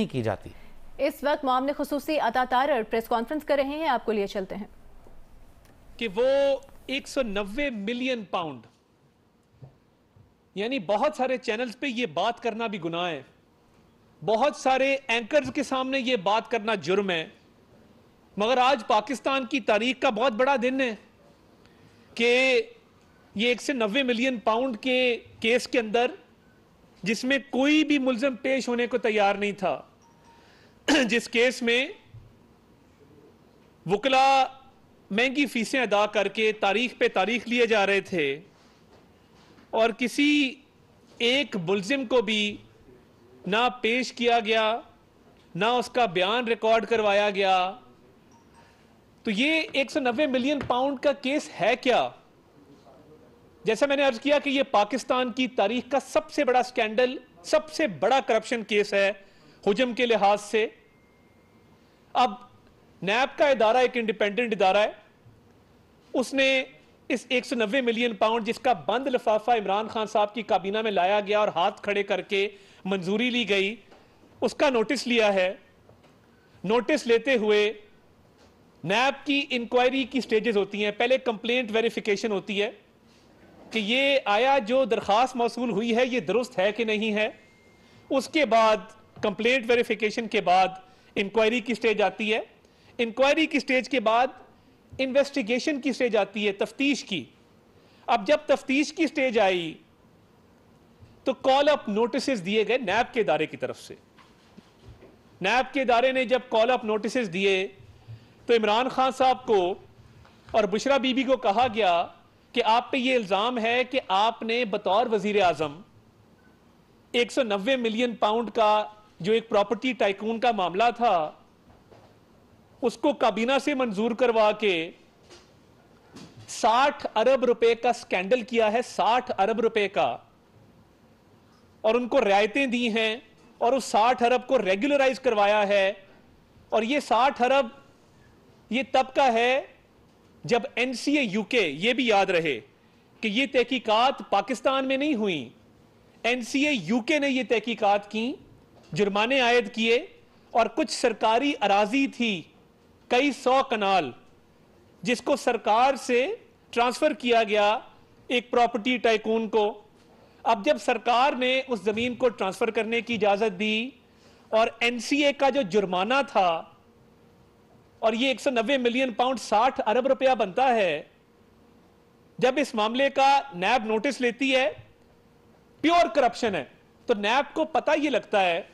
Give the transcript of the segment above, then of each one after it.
नहीं की जाती। इस वक्त मामले खुसूसी अता तारर प्रेस कॉन्फ्रेंस कर रहे हैं, आपको लिए चलते हैं कि वो 190 मिलियन पाउंड, यानी बहुत सारे चैनल्स पे ये बात करना भी गुनाह है, बहुत सारे एंकर्स के सामने ये बात करना जुर्म है, मगर आज पाकिस्तान की तारीख का बहुत बड़ा दिन है कि ये 190 मिलियन पाउंड के केस के अंदर, जिसमें कोई भी मुल्ज़िम पेश होने को तैयार नहीं था, जिस केस में वकला महंगी फीसें अदा करके तारीख पे तारीख लिए जा रहे थे और किसी एक मुल्ज़िम को भी ना पेश किया गया, ना उसका बयान रिकॉर्ड करवाया गया, तो ये 190 मिलियन पाउंड का केस है क्या? जैसा मैंने अर्ज किया कि ये पाकिस्तान की तारीख का सबसे बड़ा स्कैंडल, सबसे बड़ा करप्शन केस है हुजम के लिहाज से। अब नैब का इदारा एक इंडिपेंडेंट इदारा है, उसने इस 190 मिलियन पाउंड जिसका बंद लिफाफा इमरान खान साहब की काबीना में लाया गया और हाथ खड़े करके मंजूरी ली गई, उसका नोटिस लिया है। नोटिस लेते हुए नैब की इंक्वायरी की स्टेजेस होती हैं। पहले कंप्लेंट वेरिफिकेशन होती है कि ये आया जो दरखास्त मौसूल हुई है ये दुरुस्त है कि नहीं है। उसके बाद कंप्लेंट वेरिफिकेशन के बाद इंक्वायरी की स्टेज आती है। इंक्वायरी की स्टेज के बाद इन्वेस्टिगेशन की स्टेज आती है, तफ्तीश की। अब जब तफ्तीश की स्टेज आई तो कॉल अप नोटिस दिए गए नैब के इदारे की तरफ से। नैब के इदारे ने जब कॉल अप नोटिस दिए तो इमरान खान साहब को और बुशरा बीबी को कहा गया कि आप पे ये इल्जाम है कि आपने बतौर वजीर आजम 190 मिलियन पाउंड का जो एक प्रॉपर्टी टाइकून का मामला था उसको काबीना से मंजूर करवा के 60 अरब रुपए का स्कैंडल किया है, 60 अरब रुपए का, और उनको रियायतें दी हैं और उस 60 अरब को रेगुलराइज करवाया है। और ये 60 अरब ये तब का है जब एनसीए यूके, ये भी याद रहे कि ये तहकीकात पाकिस्तान में नहीं हुई, एनसीए यूके ने ये तहकीकात की, जुर्माने आयद किए और कुछ सरकारी अराजी थी, कई 100 कनाल, जिसको सरकार से ट्रांसफर किया गया एक प्रॉपर्टी टाइकून को। अब जब सरकार ने उस जमीन को ट्रांसफर करने की इजाजत दी और एनसीए का जो जुर्माना था, और ये 190 मिलियन पाउंड 60 अरब रुपया बनता है, जब इस मामले का नैब नोटिस लेती है, प्योर करप्शन है, तो नैब को पता ये लगता है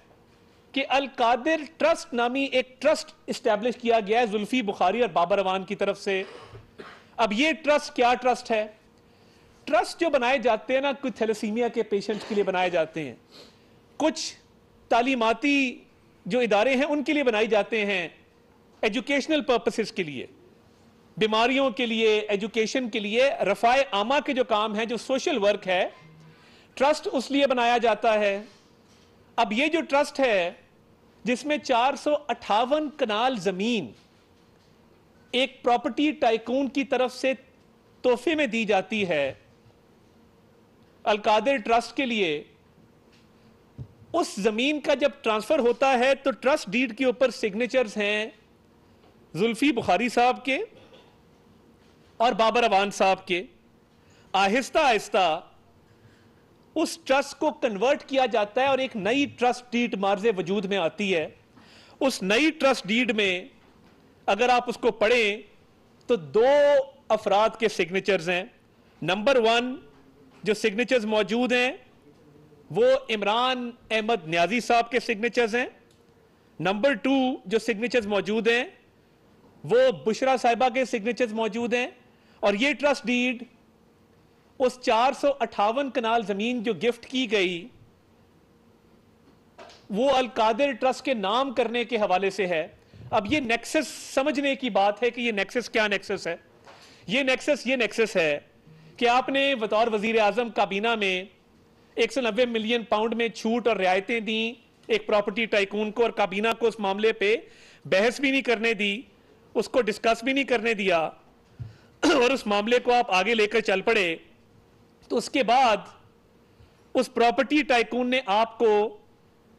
कि अल कादिर ट्रस्ट नामी एक ट्रस्ट इस्टेब्लिश किया गया है जुल्फी बुखारी और बाबर अवान की तरफ से। अब ये ट्रस्ट क्या ट्रस्ट है? ट्रस्ट जो बनाए जाते हैं ना, कुछ थैलेसीमिया के पेशेंट्स के लिए बनाए जाते हैं, कुछ तालीमाती जो इदारे हैं उनके लिए बनाए जाते हैं, एजुकेशनल पर्पसेस के लिए, बीमारियों के लिए, एजुकेशन के लिए, रफाए आमा के जो काम है, जो सोशल वर्क है, ट्रस्ट उस लिए बनाया जाता है। अब ये जो ट्रस्ट है जिसमें 458 कनाल जमीन एक प्रॉपर्टी टाइकून की तरफ से तोहफे में दी जाती है अल कादिर ट्रस्ट के लिए, उस जमीन का जब ट्रांसफर होता है तो ट्रस्ट डीड के ऊपर सिग्नेचर्स हैं जुल्फी बुखारी साहब के और बाबर अवान साहब के। आहिस्ता आहिस्ता उस ट्रस्ट को कन्वर्ट किया जाता है और एक नई ट्रस्ट डीड मार्जे वजूद में आती है। उस नई ट्रस्ट डीड में अगर आप उसको पढ़ें तो 2 अफराद के सिग्नेचर्स हैं। नंबर 1 जो सिग्नेचर्स मौजूद हैं वो इमरान अहमद न्याजी साहब के सिग्नेचर्स हैं। नंबर 2 जो सिग्नेचर्स मौजूद हैं वो बुशरा साहिबा के सिग्नेचर्स मौजूद हैं। और ये ट्रस्ट डीड उस 458 कनाल जमीन जो गिफ्ट की गई वो अल कादिर ट्रस्ट के नाम करने के हवाले से है। अब ये नेक्सस समझने की बात है कि ये नेक्सस क्या नेक्सस है। ये नेक्सस है कि आपने बतौर वजीर आजम काबीना में 190 मिलियन पाउंड में छूट और रियायतें दी एक प्रॉपर्टी टाइकून को, और काबीना को उस मामले पे बहस भी नहीं करने दी, उसको डिस्कस भी नहीं करने दिया और उस मामले को आप आगे लेकर चल पड़े। तो उसके बाद उस प्रॉपर्टी टाइकून ने आपको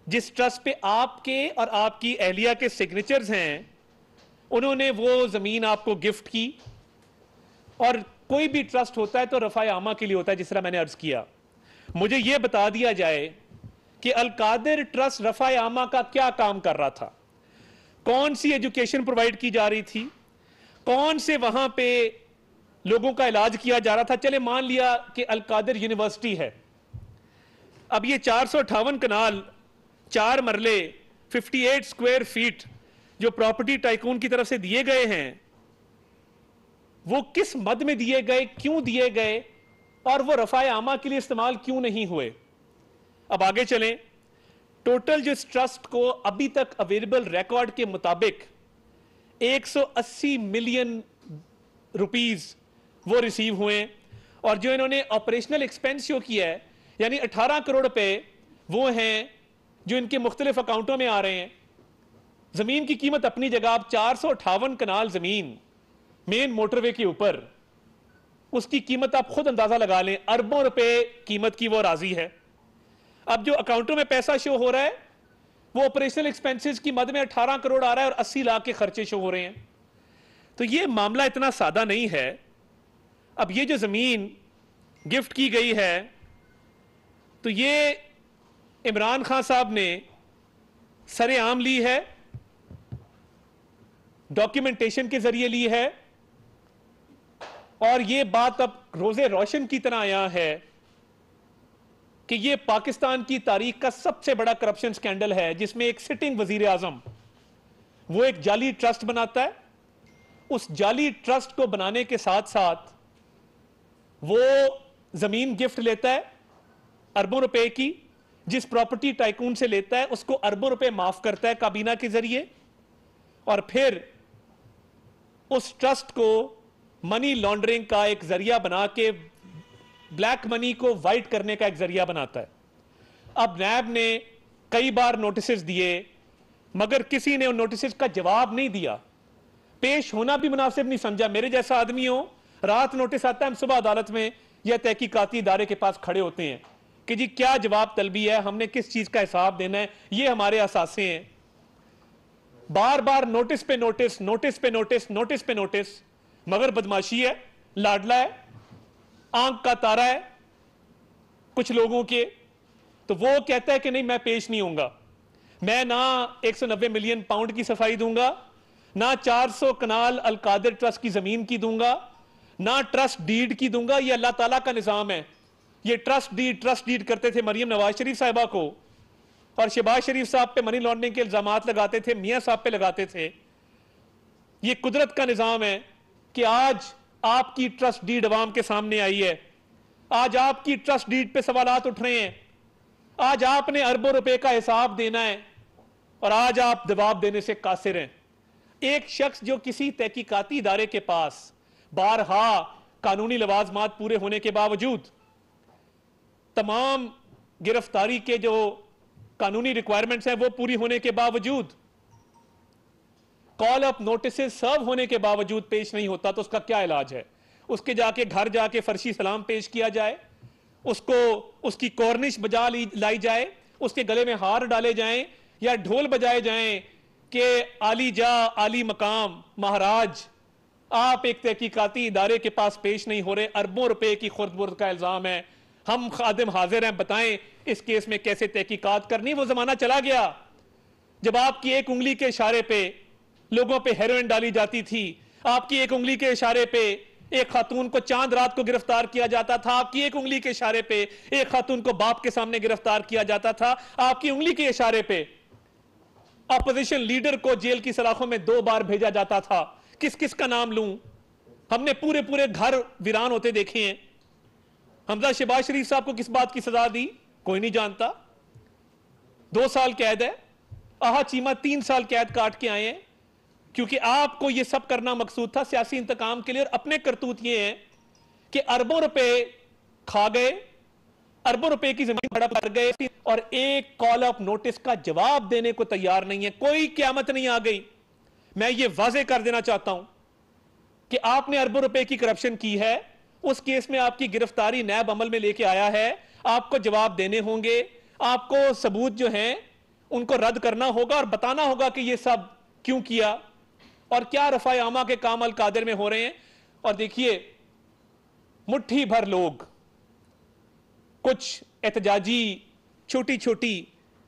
जिस ट्रस्ट पे आपके और आपकी अहलिया के सिग्नेचर्स हैं, उन्होंने वो जमीन आपको गिफ्ट की। और कोई भी ट्रस्ट होता है तो रफ़ाए आमा के लिए होता है, जिस तरह मैंने अर्ज किया। मुझे यह बता दिया जाए कि अल कादिर ट्रस्ट रफ़ाए आमा का क्या काम कर रहा था, कौन सी एजुकेशन प्रोवाइड की जा रही थी, कौन से वहां पे लोगों का इलाज किया जा रहा था। चले मान लिया कि अल कादिर यूनिवर्सिटी है। अब ये 458 कनाल, 4 मरले, 58 स्क्वायर फीट जो प्रॉपर्टी टाइकून की तरफ से दिए गए हैं, वो किस मद में दिए गए, क्यों दिए गए, और वो रफ़ाए आमा के लिए इस्तेमाल क्यों नहीं हुए। अब आगे चलें। टोटल जो इस ट्रस्ट को अभी तक अवेलेबल रिकॉर्ड के मुताबिक 180 मिलियन रुपीस वो रिसीव हुए, और जो इन्होंने ऑपरेशनल एक्सपेंस शो किया है, यानी 18 करोड़ रुपए वो हैं जो इनके मुख्तलिफ अकाउंटों में आ रहे हैं। जमीन की कीमत अपनी जगह, आप 458 कनाल जमीन मेन मोटरवे के ऊपर, उसकी कीमत आप खुद अंदाजा लगा लें, अरबों रुपए कीमत की वो राजी है। अब जो अकाउंटों में पैसा शो हो रहा है वो ऑपरेशनल एक्सपेंसेस की मद में 18 करोड़ आ रहा है और 80 लाख के खर्चे शो हो रहे हैं। तो ये मामला इतना सादा नहीं है। अब ये जो जमीन गिफ्ट की गई है, तो ये इमरान खान साहब ने सरेआम ली है, डॉक्यूमेंटेशन के जरिए ली है, और ये बात अब रोजे रोशन की तरह आया है कि ये पाकिस्तान की तारीख का सबसे बड़ा करप्शन स्कैंडल है, जिसमें एक सिटिंग वजीर आजम वो एक जाली ट्रस्ट बनाता है। उस जाली ट्रस्ट को बनाने के साथ साथ वो जमीन गिफ्ट लेता है अरबों रुपए की, जिस प्रॉपर्टी टाइकून से लेता है उसको अरबों रुपए माफ करता है काबीना के जरिए, और फिर उस ट्रस्ट को मनी लॉन्ड्रिंग का एक जरिया बना के ब्लैक मनी को वाइट करने का एक जरिया बनाता है। अब नैब ने कई बार नोटिस दिए, मगर किसी ने उन नोटिस का जवाब नहीं दिया, पेश होना भी मुनासिब नहीं समझा। मेरे जैसा आदमी हो, रात नोटिस आता है, हम सुबह अदालत में या तहकीकाती इदारे के पास खड़े होते हैं कि जी क्या जवाब तलबी है, हमने किस चीज का हिसाब देना है, ये हमारे असासे हैं। बार बार नोटिस पे नोटिस, नोटिस पे नोटिस, नोटिस पे नोटिस, मगर बदमाशी है, लाडला है, आंख का तारा है कुछ लोगों के। तो वो कहता है कि नहीं, मैं पेश नहीं होऊंगा, मैं ना 190 मिलियन पाउंड की सफाई दूंगा, ना 400 कनाल अल कादिर ट्रस्ट की जमीन की दूंगा, ना ट्रस्ट डीड की दूंगा। ये अल्लाह ताला का निजाम है। ये ट्रस्ट डीड करते थे मरियम नवाज शरीफ साहिबा को, और शहबाज शरीफ साहब पे मनी लॉन्ड्रिंग के इल्जामात लगाते थे, मियां साहब पे लगाते थे। ये कुदरत का निजाम है कि आज आपकी ट्रस्ट डीड अवाम के सामने आई है, आज आपकी ट्रस्ट डीड पे सवालात उठ रहे हैं, आज आपने अरबों रुपए का हिसाब देना है, और आज आप जवाब देने से कासिर हैं। एक शख्स जो किसी तहकीकाती इदारे के पास बारहा कानूनी लवाजमात पूरे होने के बावजूद, तमाम गिरफ्तारी के जो कानूनी रिक्वायरमेंट्स हैं वो पूरी होने के बावजूद, कॉल अप नोटिस सर्व होने के बावजूद पेश नहीं होता, तो उसका क्या इलाज है? उसके जाके घर जाके फर्शी सलाम पेश किया जाए, उसको उसकी कॉर्निश बजा लाई जाए, उसके गले में हार डाले जाएं, या ढोल बजाए जाएं कि आली जा आली मकाम महाराज, आप एक तहकीकाती इदारे के पास पेश नहीं हो रहे, अरबों रुपए की खुर्द-बुर्द का इल्जाम है, हम खादिम हाजिर हैं, बताएं इस केस में कैसे तहकीकात करनी। वो जमाना चला गया जब आपकी एक उंगली के इशारे पे लोगों पे हेरोइन डाली जाती थी, आपकी एक उंगली के इशारे पे एक खातून को चांद रात को गिरफ्तार किया जाता था, आपकी एक उंगली के इशारे पे एक खातून को बाप के सामने गिरफ्तार किया जाता था, आपकी उंगली के इशारे पे अपोजिशन लीडर को जेल की सलाखों में 2 बार भेजा जाता था। किस किस का नाम लूं? हमने पूरे पूरे घर वीरान होते देखे हैं। हमजा शहबाज शरीफ साहब को किस बात की सजा दी? कोई नहीं जानता। 2 साल कैद है। आहा चीमा 3 साल कैद काट के आए हैं, क्योंकि आपको यह सब करना मकसूद था सियासी इंतकाम के लिए। और अपने करतूत ये हैं कि अरबों रुपए खा गए, अरबों रुपए की जमीन हड़प कर गए, और एक कॉल ऑफ नोटिस का जवाब देने को तैयार नहीं है। कोई क़यामत नहीं आ गई। मैं ये वाजे कर देना चाहता हूं कि आपने अरबों रुपए की करप्शन की है, उस केस में आपकी गिरफ्तारी नैब अमल में लेके आया है, आपको जवाब देने होंगे, आपको सबूत जो हैं उनको रद्द करना होगा और बताना होगा कि ये सब क्यों किया और क्या रफ़ाए आमा के काम अल कादिर में हो रहे हैं। और देखिए, मुट्ठी भर लोग, कुछ एहतजाजी छोटी छोटी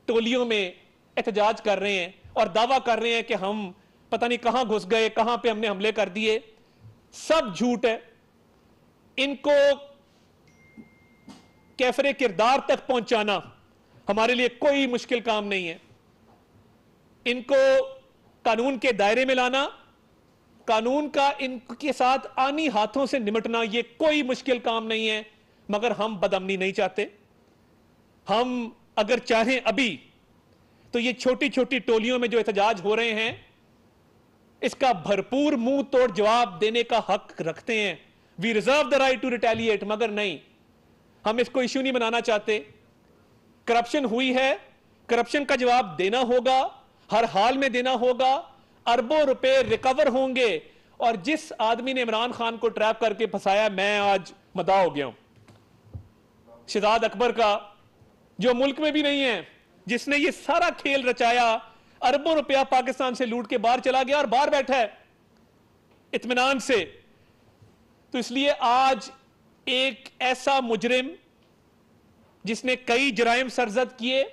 टोलियों में एहतजाज कर रहे हैं और दावा कर रहे हैं कि हम पता नहीं कहां घुस गए, कहां पे हमने हमले कर दिए। सब झूठ है। इनको कैफरे किरदार तक पहुंचाना हमारे लिए कोई मुश्किल काम नहीं है। इनको कानून के दायरे में लाना, कानून का इनके साथ आनी हाथों से निपटना, ये कोई मुश्किल काम नहीं है। मगर हम बदअमनी नहीं चाहते। हम अगर चाहें अभी तो ये छोटी छोटी टोलियों में जो एहतजाज हो रहे हैं, इसका भरपूर मुंह तोड़ जवाब देने का हक रखते हैं। We reserve the right to retaliate. मगर नहीं, हम इसको इश्यू नहीं बनाना चाहते। करप्शन हुई है, करप्शन का जवाब देना होगा, हर हाल में देना होगा। अरबों रुपए रिकवर होंगे। और जिस आदमी ने इमरान खान को ट्रैप करके फंसाया, मैं आज मदा हो गया हूं। शहजाद अकबर का, जो मुल्क में भी नहीं है, जिसने ये सारा खेल रचाया, अरबों रुपया पाकिस्तान से लूट के बाहर चला गया और बाहर बैठा है इत्मीनान से। तो इसलिए आज एक ऐसा मुजरिम जिसने कई जराइम सरजद किए,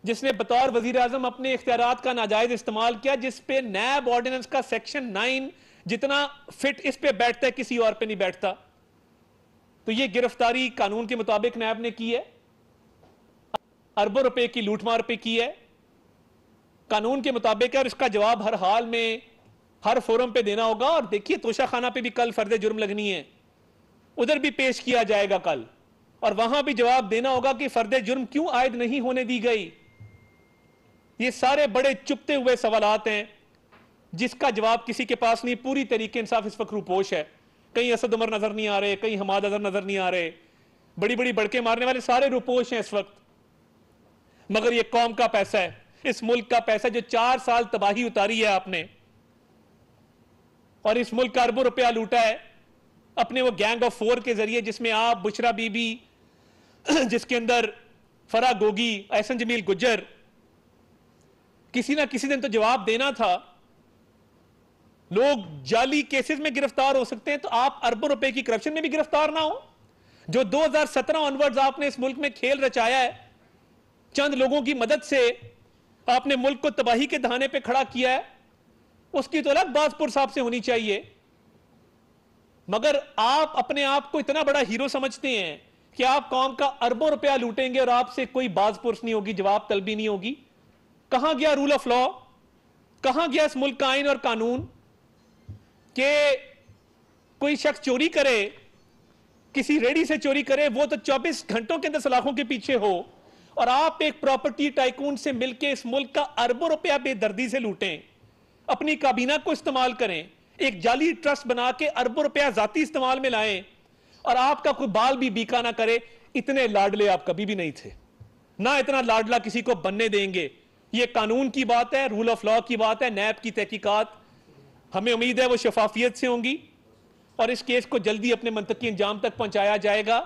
जिसने बतौर वजीर आजम अपने इख्तियारात का नाजायज इस्तेमाल किया, जिस पे नैब ऑर्डिनेंस का सेक्शन 9 जितना फिट इस पे बैठता है किसी और पे नहीं बैठता, तो ये गिरफ्तारी कानून के मुताबिक नैब ने की है, अरबों रुपए की लूटमार पे की है, कानून के मुताबिक है। और इसका जवाब हर हाल में हर फोरम पे देना होगा। और देखिए, तोशा खाना पे भी कल फर्द जुर्म लगनी है, उधर भी पेश किया जाएगा कल, और वहां भी जवाब देना होगा कि फर्द जुर्म क्यों आयद नहीं होने दी गई। ये सारे बड़े चुपते हुए सवालात हैं जिसका जवाब किसी के पास नहीं। पूरी तरीके इंसाफ इस वक्त रूपोश है। कहीं असद उमर नजर नहीं आ रहे, कहीं हमाद अजहर नजर नहीं आ रहे, बड़ी बड़ी बड़के मारने वाले सारे रूपोश हैं इस वक्त। मगर ये कौम का पैसा है, इस मुल्क का पैसा, जो 4 साल तबाही उतारी है आपने, और इस मुल्क का अरबों रुपया लूटा है अपने वो गैंग ऑफ 4 के जरिए, जिसमें आप, बुशरा बीबी, जिसके अंदर फरा गोगी, एहसन जमील गुज्जर। किसी ना किसी दिन तो जवाब देना था। लोग जाली केसेस में गिरफ्तार हो सकते हैं, तो आप अरबों रुपए की करप्शन में भी गिरफ्तार ना हो। जो 2017 ऑनवर्ड्स आपने इस मुल्क में खेल रचाया है, चंद लोगों की मदद से आपने मुल्क को तबाही के दहाने पे खड़ा किया है, उसकी तो अलग बात पुरसाब से होनी चाहिए। मगर आप अपने आप को इतना बड़ा हीरो समझते हैं कि आप कौम का अरबों रुपया लूटेंगे और आपसे कोई बाजपुरस नहीं होगी, जवाब तलबी नहीं होगी। कहां गया रूल ऑफ लॉ? कहां गया इस मुल्क का आइन और कानून? कि कोई शख्स चोरी करे, किसी रेडी से चोरी करे, वो तो 24 घंटों के अंदर सलाखों के पीछे हो, और आप एक प्रॉपर्टी टाइकून से मिलकर इस मुल्क का अरबों रुपया बेदर्दी से लूटें, अपनी काबीना को इस्तेमाल करें, एक जाली ट्रस्ट बना के अरबों रुपया जाती इस्तेमाल में लाएं, और आपका कोई बाल भी बीका ना करे। इतने लाडले आप कभी भी नहीं थे, ना इतना लाडला किसी को बनने देंगे। ये कानून की बात है, रूल ऑफ लॉ की बात है। नैब की तहकीकात हमें उम्मीद है वो शफाफियत से होंगी और इस केस को जल्दी अपने मंतकी अंजाम तक पहुंचाया जाएगा।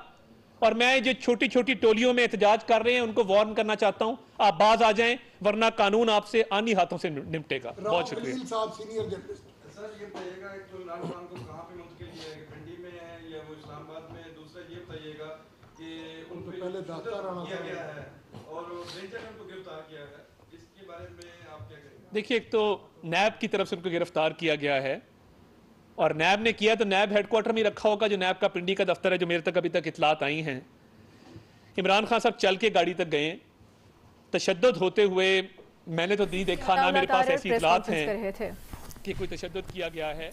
और मैं जो छोटी छोटी टोलियों में एहतजाज कर रहे हैं उनको वार्न करना चाहता हूं, आप बाज आ जाएं, वरना कानून आपसे आनी हाथों से निपटेगा। बहुत शुक्रिया। सर, ये बताइएगा एक तो इमरान खान को कहां पे मुंतकिल किया है, पिंडी में है या वो इस्लामाबाद में? दूसरा ये बताइएगा कि उनको पहले किया गया है और बेंचर ने उनको गिरफ्तार किया है, इसके बारे में आप क्या कहेंगे? देखिए, एक तो नैब की तरफ से उनको गिरफ्तार किया गया है, और नैब ने किया तो नैब हेडक्वार्टर में रखा होगा, जो नैब का पिंडी का दफ्तर है, जो मेरे तक अभी तक इतलात आई हैं। इमरान खान साहब चल के गाड़ी तक गए, तशद्दुद होते हुए मैंने तो नहीं देखा, ना मेरे पास ऐसी इतलात हैं कि कोई तशद्दुद किया गया है।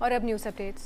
और अब न्यूज़ अपडेट्स।